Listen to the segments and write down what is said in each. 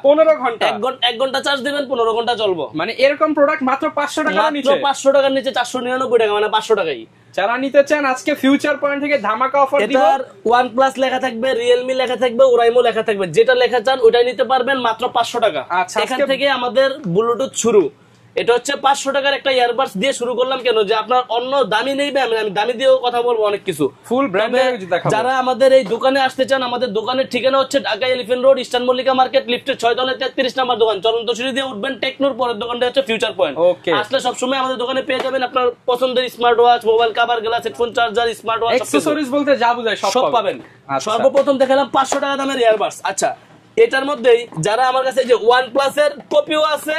15 ঘন্টা 1 ঘন্টা চার্জ দিবেন 15 ঘন্টা চলবে। মানে এরকম প্রোডাক্ট মাত্র 500 টাকার নিচে, মাত্র 500 টাকার নিচে 499 টাকা, মানে 500 টাকাই। যারা নিতে চান আজকে ফিউচার পয়েন্ট থেকে ধামাকা অফার দিব। এটার OnePlus লেখা থাকবে, Realme লেখা থাকবে, Oraimo লেখা থাকবে, যেটা লেখা চান ওটাই নিতে পারবেন মাত্র 500 টাকা। আচ্ছা, এখান থেকে আমাদের ব্লুটুথ শুরু। এটা হচ্ছে 500 টাকার একটা ইয়ারবাডস দিয়ে শুরু করলাম কেন, যে আপনার অন্য দামি নেই, আমি দামি দিয়েও কথা বলবো অনেক কিছু, ফুল ব্র্যান্ডের দেখাবো। যারা আমাদের এই দোকানে আসতে চান, আমাদের দোকানের ঠিকানা হচ্ছে Dhaka elephant road, eastern Mallika market, লিফটের 6 তলায় 33 নাম্বার দোকান, চলন্ত সিঁড়ি দিয়ে উঠবেন, টেকনোর পরের দোকানটা হচ্ছে ফিউচার পয়েন্ট। আসলে সবসময় আমাদের দোকানে পেয়ে যাবেন আপনার পছন্দের smart watch, mobile cover, glass, headphone, charger, smart watch, accessories বলতে যা বুঝায় সব পাবেন। সর্বপ্রথম দেখালাম 500 টাকা দামের ইয়ারবাডস। আচ্ছা, এটার মধ্যেই যারা আমার কাছে যে OnePlus এর কপিও আছে,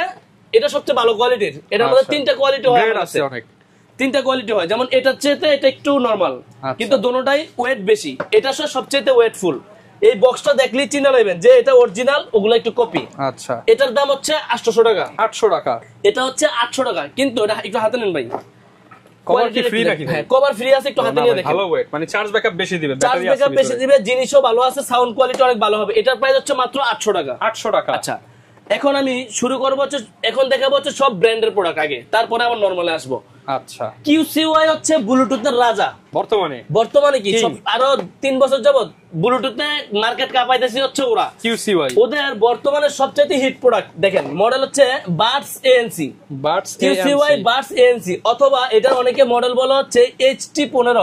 এটা সবচেয়ে ভালো কোয়ালিটির। এটার মধ্যে 3টা কোয়ালিটি হয়, অনেক 3টা কোয়ালিটি হয়। যেমন এটার চেয়েতে এটা একটু নরমাল, কিন্তু দুটোটাই ওয়েট বেশি। এটা সবচেয়ে ওয়েটফুল। এই বক্সটা দেখলেই চিনে নেবেন যে এটা অরিজিনাল, ওগুলো একটু কপি। আচ্ছা, এটার দাম হচ্ছে 800 টাকা। 800 টাকা, এটা হচ্ছে 800 টাকা। কিন্তু এটা একটু হাতে নেন ভাই, কভার কি ফ্রি নাকি? হ্যাঁ, কভার ফ্রি আছে, একটু হাতে নিয়ে দেখেন। ভালো ওয়েট, মানে চার্জ ব্যাকআপ বেশি দিবে, চার্জ ব্যাকআপ বেশি দিবে, জিনিসও ভালো আছে, সাউন্ড কোয়ালিটি অনেক ভালো হবে। এটার প্রাইস হচ্ছে মাত্র 800 টাকা। 800 টাকা। আচ্ছা, এখন আমি শুরু করবো হচ্ছে, এখন দেখাবো হচ্ছে সব ব্র্যান্ডের প্রোডাক্ট আগে, তারপরে আবার নরমালে আসবো। আচ্ছা, QCY হচ্ছে ব্লুটুথের রাজা বর্তমানে কি সব, আরো 3 বছর যাবত ব্লুটুথে মার্কেট কাঁপাইতেছে হচ্ছে ওরা, QCY। ওদের বর্তমানে সবচেয়ে হিট প্রোডাক্ট দেখেন, মডেল হচ্ছে Buds ANC, QCY Buds ANC, অথবা এটার অনেকে মডেল বলা হচ্ছে HT15,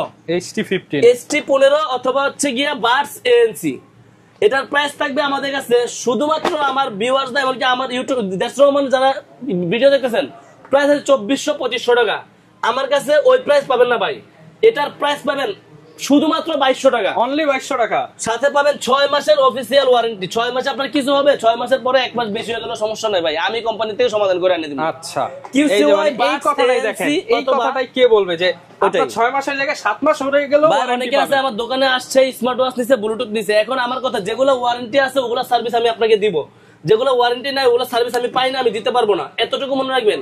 HT15, অথবা হচ্ছে গিয়া বাডস ANC। এটার প্রাইস থাকবে আমাদের কাছে শুধুমাত্র আমার ভিউয়ার্সরা, এমনকি আমার ইউটিউব দেশরহমান যারা ভিডিও দেখতেছেন, প্রাইস আছে 2400-2500 টাকা। আমার কাছে ওই প্রাইস পাবেন না ভাই, এটার প্রাইস পাবেন শুধুমাত্র 2200 টাকা, অনলি 2200 টাকা। সাথে পাবেন 6 মাসের অফিসিয়াল ওয়ারেন্টি। 6 মাসে আপনার কিছু হবে, 6 মাসের পরে 1 মাস বেশি হয়ে গেল সমস্যা নাই ভাই, আমি কোম্পানি থেকে সমাধান করে এনে দিব। আচ্ছা, QCY এই কথাটাই দেখেন, এই কথাটাই কে বলবে যে আপনার 6 মাসের জায়গায় 7 মাস হয়ে গেল। অনেকে আছে আমার দোকানে আসছে, স্মার্ট ওয়াচ নিছে, ব্লুটুথ নিছে। এখন আমার কথা, যেগুলো ওয়ারেন্টি আছে ওগুলো সার্ভিস আমি আপনাকে দিব, যেগুলো ওয়ারেন্টি নাই ওগুলো সার্ভিস আমি পাই না, আমি দিতে পারবো না, এতটুকু মনে রাখবেন।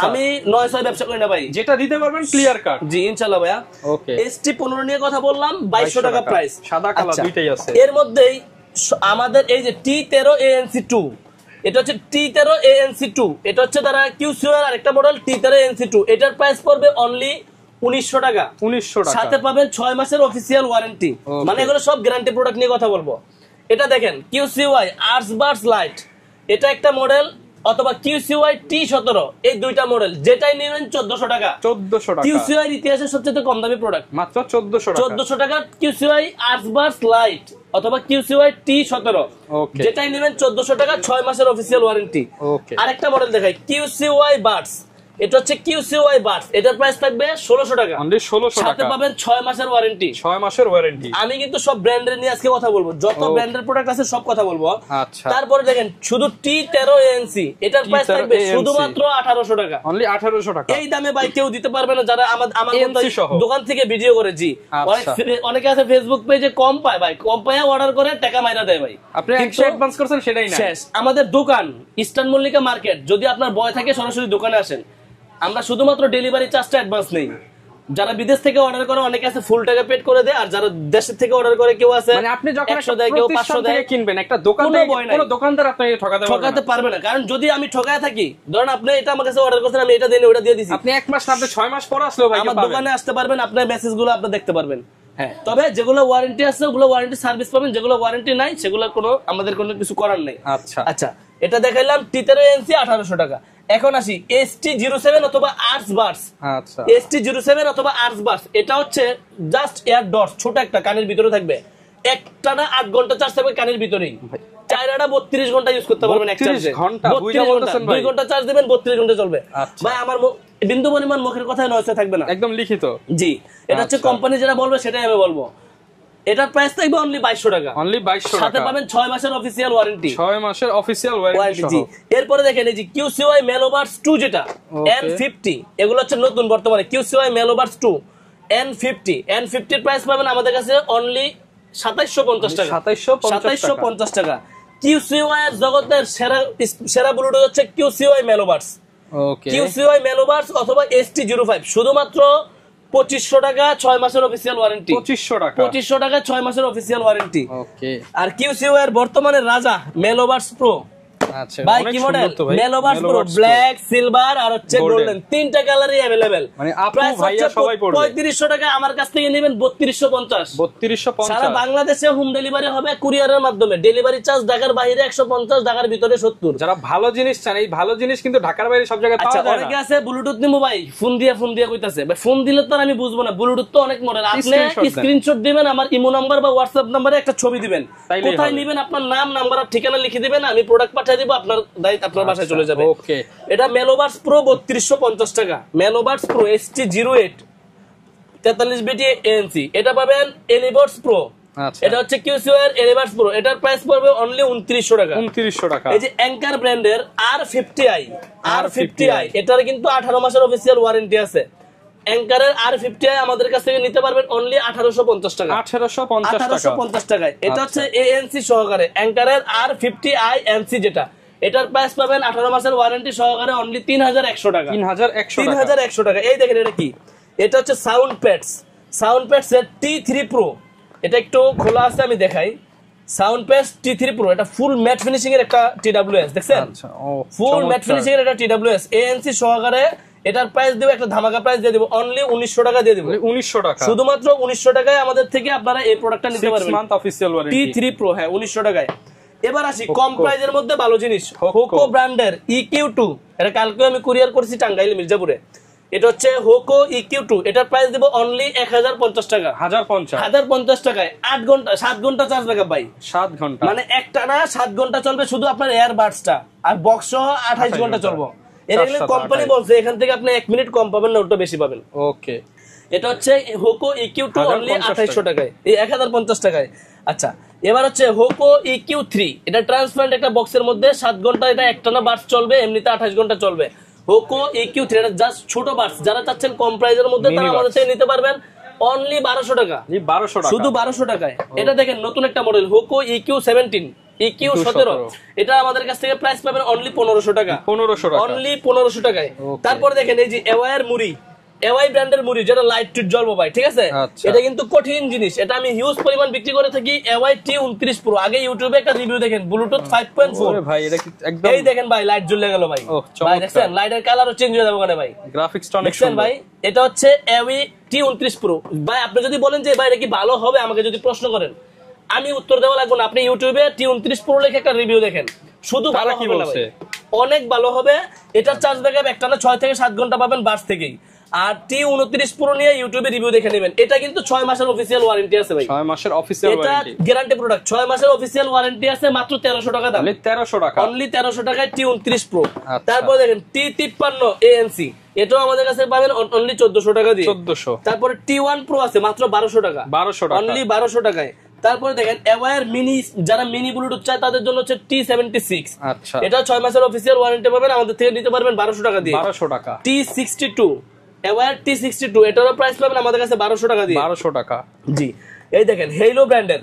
আমি 900 ব্যবসা করি না ভাই, যেটা দিতে পারবেন ক্লিয়ার কাট। জি ইনশাআল্লাহ ভাইয়া। ওকে, ST15 নিয়ে কথা বললাম, 2200 টাকা প্রাইস, সাদা কালার দুইটাই আছে। এর মধ্যেই আমাদের এই যে T13 ANC2, এটা হচ্ছে T13 ANC2, এটা হচ্ছে তারা QCY এর আরেকটা মডেল T13 ANC2। এটার প্রাইস পড়বে অনলি 1900 টাকা। 1900 টাকা, সাথে পাবেন 6 মাসের অফিসিয়াল ওয়ারেন্টি। মানে এগুলো সব গ্যারান্টি প্রোডাক্ট নিয়ে কথা বলবো। এটা দেখেন QCY আর্টসবাডস লাইট, এটা একটা মডেল, অথবা QCY T17, এই দুইটা মডেল যেটাই নেবেন 1400 টাকা। 1400 টাকা, QCY এর ইতিহাসের সবচেয়ে কম দামি প্রোডাক্ট, মাত্র 1400 টাকা। 1400 টাকা QCY আর্টসবাডস লাইট অথবা QCY T17, যেটাই নেবেন 1400 টাকা, 6 মাসের অফিসিয়াল ওয়ারেন্টি। আরেকটা মডেল দেখাই, QCY বাডস, এটা হচ্ছে QCY বাডস, এটার প্রাইস থাকবে 1600 টাকা, অনলি 1600 টাকা। সাথে পাবেন 6 মাসের ওয়ারেন্টি, 6 মাসের ওয়ারেন্টি। আমি কিন্তু সব ব্র্যান্ডের নিয়ে আজকে কথা বলবো, যত ব্র্যান্ডের প্রোডাক্ট আছে সব কথা বলবো। আচ্ছা, তারপরে দেখেন শুধু T13 ANC, এটার প্রাইস থাকবে শুধুমাত্র 1800 টাকা, অনলি 1800 টাকা। এই দামে ভাই কেউ দিতে পারবে না, যারা আমার দোকান থেকে ভিডিও করে। জি, অনেকে আছে ফেসবুক পেজে কম পায় ভাই, কম পায় অর্ডার করে টাকা মাইরা দেয় ভাই, আপনি একটু অ্যাডভান্স করছেন সেটাই না শেষ। আমাদের দোকান ইস্টার্ন মল্লিকা মার্কেট, যদি আপনার ভয় থাকে সরাসরি দোকানে আসেন, আমরা শুধুমাত্র ডেলিভারি চার্জটা অ্যাডভান্স নেই। যারা বিদেশ থেকে অর্ডার করে অনেকে আছে ফুল টাকা পেড করে দেয়, আর যারা দেশের থেকে অর্ডার করে কেউ আছে মানে আপনি যখন 100 দেয় কেউ 500 দেয় কিনবেন, একটা দোকান থেকে কোনো দোকানদার আপনাকে ঠকাতে পারবে না। কারণ যদি আমি ঠকায় থাকি, ধরেন আপনি এটা আমার কাছে অর্ডার করছেন, আমি এটা দেন ওটা দিয়ে দিছি, আপনি 1 মাস না আপনি 6 মাস পর আসলেও ভাই আমার দোকানে আসতে পারবেন, আপনার মেসেজগুলো আপনি দেখতে পারবেন। হ্যাঁ, তবে যেগুলো ওয়ারেন্টি আছে ওগুলো ওয়ারেন্টি সার্ভিস পাবেন, যেগুলো ওয়ারেন্টি নাই সেগুলো কোনো আমাদের কোনো কিছু করার নেই। আচ্ছা আচ্ছা, এটা দেখাইলাম T13 ANC 1800 টাকা। এখন আসি ST07 অথবা আর্টসবাডস। আচ্ছা, ST07 অথবা আর্টসবাডস, এটা হচ্ছে জাস্ট এয়ার ডটস, ছোট একটা কানের ভিতরে থাকবে, একটানা 8 ঘন্টা চার্জ থাকবে কানের ভিতরেই, 4-32 ঘন্টা ইউজ করতে পারবেন এক চার্জে। 2 ঘন্টা চার্জ দিবেন, 32 ঘন্টা চলবে ভাই। আমার বিন্দু পরিমাণ মুখের কথায় নয়সে থাকবে না, একদম লিখিত। জি, এটা হচ্ছে কোম্পানি যেটা বলবে সেটাই আমি বলবো। এটার প্রাইস থাকবে অনলি 2200 টাকা, অনলি 2200 টাকা। সাথে পাবেন 6 মাসের অফিশিয়াল ওয়ারেন্টি, 6 মাসের অফিশিয়াল ওয়ারেন্টি সহ। এরপরে দেখেন এই যে QCY মেলোবাডস 2, যেটা N50, এগুলো হচ্ছে নতুন বর্তমানে QCY মেলোবাডস 2 N50 এর প্রাইস পাবেন আমাদের কাছে অনলি 2750 টাকা, 2750 টাকা। QCY এর জগতের সেরা ব্লুটুথ হচ্ছে QCY মেলোবাডস। ওকে, QCY মেলোবাডস অথবা ST05, শুধুমাত্র 2500 টাকা, 6 মাসের অফিশিয়াল ওয়ারেন্টি। 2500 টাকা 6 মাসের অফিশিয়াল ওয়ারেন্টি। ওকে, আর QCY এর বর্তমানে রাজা মেলোবাডস প্রো, আচ্ছা ভাই অনেক কি সুন্দর মডেল তো ভাই মেলোভার্স প্রো ব্ল্যাক সিলভার আর হচ্ছে Golden। গোল্ডেন তিনটা কালারই अवेलेबल মানে আপু ভাইয়া সবাই পড়বে 3500 টাকা আমার কাছ থেকে নেবেন 3250 3250 সারা বাংলাদেশে হোম ডেলিভারি হবে কুরিয়ারের মাধ্যমে ডেলিভারি চার্জ ঢাকার বাইরে 150 ঢাকার ভিতরে 70 যারা ভালো জিনিস চান এই ভালো জিনিস কিন্তু ঢাকার বাইরে সব জায়গায় পাওয়া আচ্ছা যায় অনেকে না আছে ব্লুটুথ নিমু ভাই ফোন দিয়ে কইতাছে ভাই ফোন দিলে তো আর আমি বুঝবো না ব্লুটুথ তো অনেক মডেল আপনি স্ক্রিনশট দিবেন আমার ইমো নাম্বার বা হোয়াটসঅ্যাপ নম্বরে একটা ছবি দিবেন কোথায় নেবেন আপনার নাম নাম্বার আর ঠিকানা লিখে দিবেন আমি প্রোডাক্ট পাঠিয়ে দিব আপনার দায়িত্ব আপনার বাসায় চলে যাবে ওকে এটা মেলোভার্স প্রো 3250 টাকা মেলোভার্স প্রো ST08 43 BT ANC এটা পাবেন এলিভার্স প্রো আচ্ছা এটা হচ্ছে কিউসিওর এলিভার্স প্রো এটার প্রাইস পড়বে অনলি 2900 টাকা 2900 টাকা এই যে অ্যাঙ্কার ব্র্যান্ডের R50i এটার কিন্তু 18 মাসের অফিশিয়াল ওয়ারেন্টি আছে অ্যাঙ্কারের R50i আমাদের কাছ থেকে নিতে পারবেন অনলি 1850 টাকা 1850 টাকায় এটা হচ্ছে ANC সহকারে অ্যাঙ্কারের R50i ANC যেটা এটার প্রাইস পাবেন 18 মাসের ওয়ারেন্টি সহকারে অনলি 3100 টাকা 3100 টাকা এই দেখেন এটা কি এটা হচ্ছে সাউন্ড প্যাডস এর T3 Pro এটা একটু খোলা আছে আমি দেখাই সাউন্ড প্যাডস T3 Pro এটা ফুল ম্যাট ফিনিশিং এর একটা TWS দেখছেন আচ্ছা ফুল ম্যাট ফিনিশিং এর একটা TWS ANC সহকারে এটার প্রাইস দেব একটা ধামাকা প্রাইস দিয়ে দেব অনলি 1900 টাকা দিয়ে দেব 1900 টাকা শুধুমাত্র 1900 টাকায় আমাদের থেকে আপনারা এই প্রোডাক্টটা নিতে পারবেন 6 month official warranty T3 Pro হ্যাঁ 1900 টাকায় এবার আসি কম প্রাইজের মধ্যে ভালো জিনিস হোকো ব্র্যান্ডের EQ2 এটা কালকে আমি কুরিয়ার করেছি টাঙ্গাইল মির্জাপুরে এটা হচ্ছে হোকো EQ2 এটার প্রাইস দেব অনলি 1050 টাকা 1050 টাকায় 8 ঘন্টা 7 ঘন্টা চার্জ ব্যাকআপ ভাই 7 ঘন্টা মানে একটানা 7 ঘন্টা চলবে শুধু আপনার এয়ারবাডসটা আর বক্স সহ 28 ঘন্টা চলবে এটা কিন্তু কোম্পানি বলছে এখান থেকে আপনি 1 মিনিট কম পাবেন না ওটা বেশি পাবেন ওকে এটা হচ্ছে হোকো EQ2 অনলি 2800 টাকায় এই 1050 টাকায় আচ্ছা এবার হচ্ছে হোকো EQ3 এটা ট্রান্সপারেন্ট একটা বক্সের মধ্যে 7 ঘন্টা এটা একটানা বাস চলবে এমনিতে 28 ঘন্টা চলবে হোকো EQ3 এটা জাস্ট ছোট বাস যারা চাচ্ছেন কম প্রাইজের মধ্যে তারা আমাদের থেকে নিতে পারবেন অনলি 1200 টাকা শুধু 1200 টাকায় এটা দেখেন নতুন একটা মডেল হোকো EQ17 EQ17 এটা আমাদের কাছ থেকে প্রাইস পাবেন অনলি 1500 টাকা অনলি 1500 টাকায় তারপর দেখেন এই যে এওয়ার মুড়ি এওয়াই ব্র্যান্ডের মুড়ি যেটা লাইট টু জ্বলবো ভাই ঠিক আছে এটা কিন্তু কঠিন জিনিস এটা আমি হিউজ পরিমাণ বিক্রি করে থাকি এওয়াই T29 Pro আগে ইউটিউবে একটা রিভিউ দেখেন ব্লুটুথ 5.4 ভাই এটা কি একদম এই দেখেন ভাই লাইট জ্বলে গেল ভাই ভাই দেখেন লাইটের কালারও চেঞ্জ হয়ে যাবে ভাই গ্রাফিক্স টা অনেক সুন্দর ভাই এটা হচ্ছে এওয়াই T29 Pro ভাই আপনি যদি বলেন যে ভাই এটা কি ভালো হবে আমাকে যদি প্রশ্ন করেন আমি উত্তর দেওয়া লাগবে না আপনি ইউটিউবে T29 Pro লিখে একটা রিভিউ দেখেন শুধু ভালো হবে না ভাই অনেক ভালো হবে এটার চার্জ ব্যাকআপ একটানা 6 থেকে 7 ঘন্টা পাবেন বাস থেকেই আর T29 Pro নিয়ে ইউটিউবে রিভিউ দেখে নেবেন এটা কিন্তু 6 মাসের অফিশিয়াল ওয়ারেন্টি আছে ভাই 6 মাসের অফিশিয়াল ওয়ারেন্টি এটা গ্যারান্টি প্রোডাক্ট 6 মাসের অফিশিয়াল ওয়ারেন্টি আছে মাত্র 1300 টাকা দাম 1300 টাকা অনলি 1300 টাকায় T29 Pro তারপর দেখেন T53 ANC এটাও আমাদের কাছে পাবেন অনলি 1400 টাকা দিয়ে 1400 তারপরে T1 Pro আছে মাত্র 1200 টাকা অনলি 1200 টাকায় তারপরে দেখেন এওয়ার মিনি যারা মিনি ব্লুটুথ চায় তাদের জন্য হচ্ছে T76 আচ্ছা এটা 6 মাসের অফিশিয়াল ওয়ারেন্টি পাবেন আমাদের থেকে নিতে পারবেন 1200 টাকা দিয়ে 1200 টাকা T62 এওয়ার T62 এটারও প্রাইস পাবেন আমাদের কাছে 1200 টাকা দিয়ে 1200 টাকা জি এই দেখেন হেলো ব্র্যান্ডের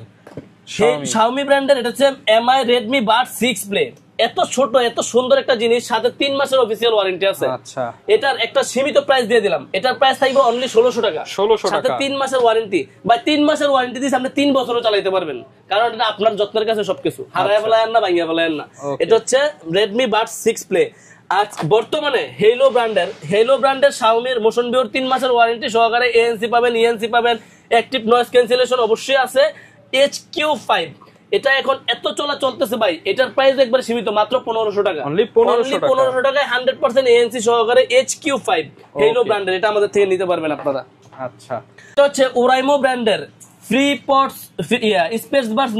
Xiaomi ব্র্যান্ডের এটা হচ্ছে MI Redmi Buds 6 Play এত ছোট এত সুন্দর একটা জিনিস সাথে 3 মাসের অফিশিয়াল ওয়ারেন্টি আছে আচ্ছা এটার একটা সীমিত প্রাইস দিয়ে দিলাম এটার প্রাইস থাকবে অনলি 1600 টাকা সাথে 3 মাসের ওয়ারেন্টি বা 3 মাসের ওয়ারেন্টি দিয়ে আপনি 3 বছরও চালাতে পারবেন কারণ এটা আপনার যত্নের কাছে সবকিছু হারায় ফেলায় না ভাঙিয়ে ফেলায় না এটা হচ্ছে Redmi Buds 6 Play আজ বর্তমানে হেলো ব্র্যান্ডের Xiaomi এর মোশন ভিউর 3 মাসের ওয়ারেন্টি সহকারে ANC পাবেন ENC পাবেন অ্যাক্টিভ নয়েজ ক্যান্সেলেশন অবশ্যই আছে HQ5 এটা এখন এত চলতেছে ভাই এটার প্রাইস একবার সীমিত মাত্র 1500 টাকা অনলি 1500 টাকায় 100% ANC সহকারে HQ5 হেলো ব্র্যান্ডের এটা আমাদের থেকে নিতে পারবেন আপনারা আচ্ছা এটা হচ্ছে ওরাইমো ব্র্যান্ডের স্পেস বার্স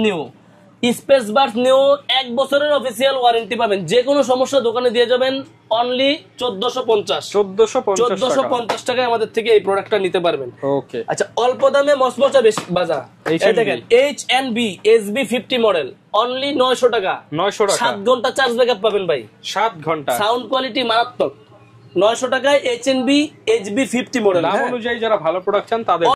নিউ 1 বছরের অফিশিয়াল ওয়ারেন্টি পাবেন যে কোনো সমস্যা দোকানে দিয়ে যাবেন অনলি 1450 টাকায় আমাদের থেকে এই প্রোডাক্টটা নিতে পারবেন ওকে আচ্ছা অল্প দামে মসমসা বেশি বাজার এই দেখেন HNB SB50 মডেল অনলি 900 টাকা 7 ঘন্টা চার্জ ব্যাকআপ পাবেন ভাই 7 ঘন্টা সাউন্ড কোয়ালিটি মারাত্মক 900 টাকায় HNB HB50 মডেল দাম অনুযায়ী যারা ভালো প্রোডাক্ট চান তাদের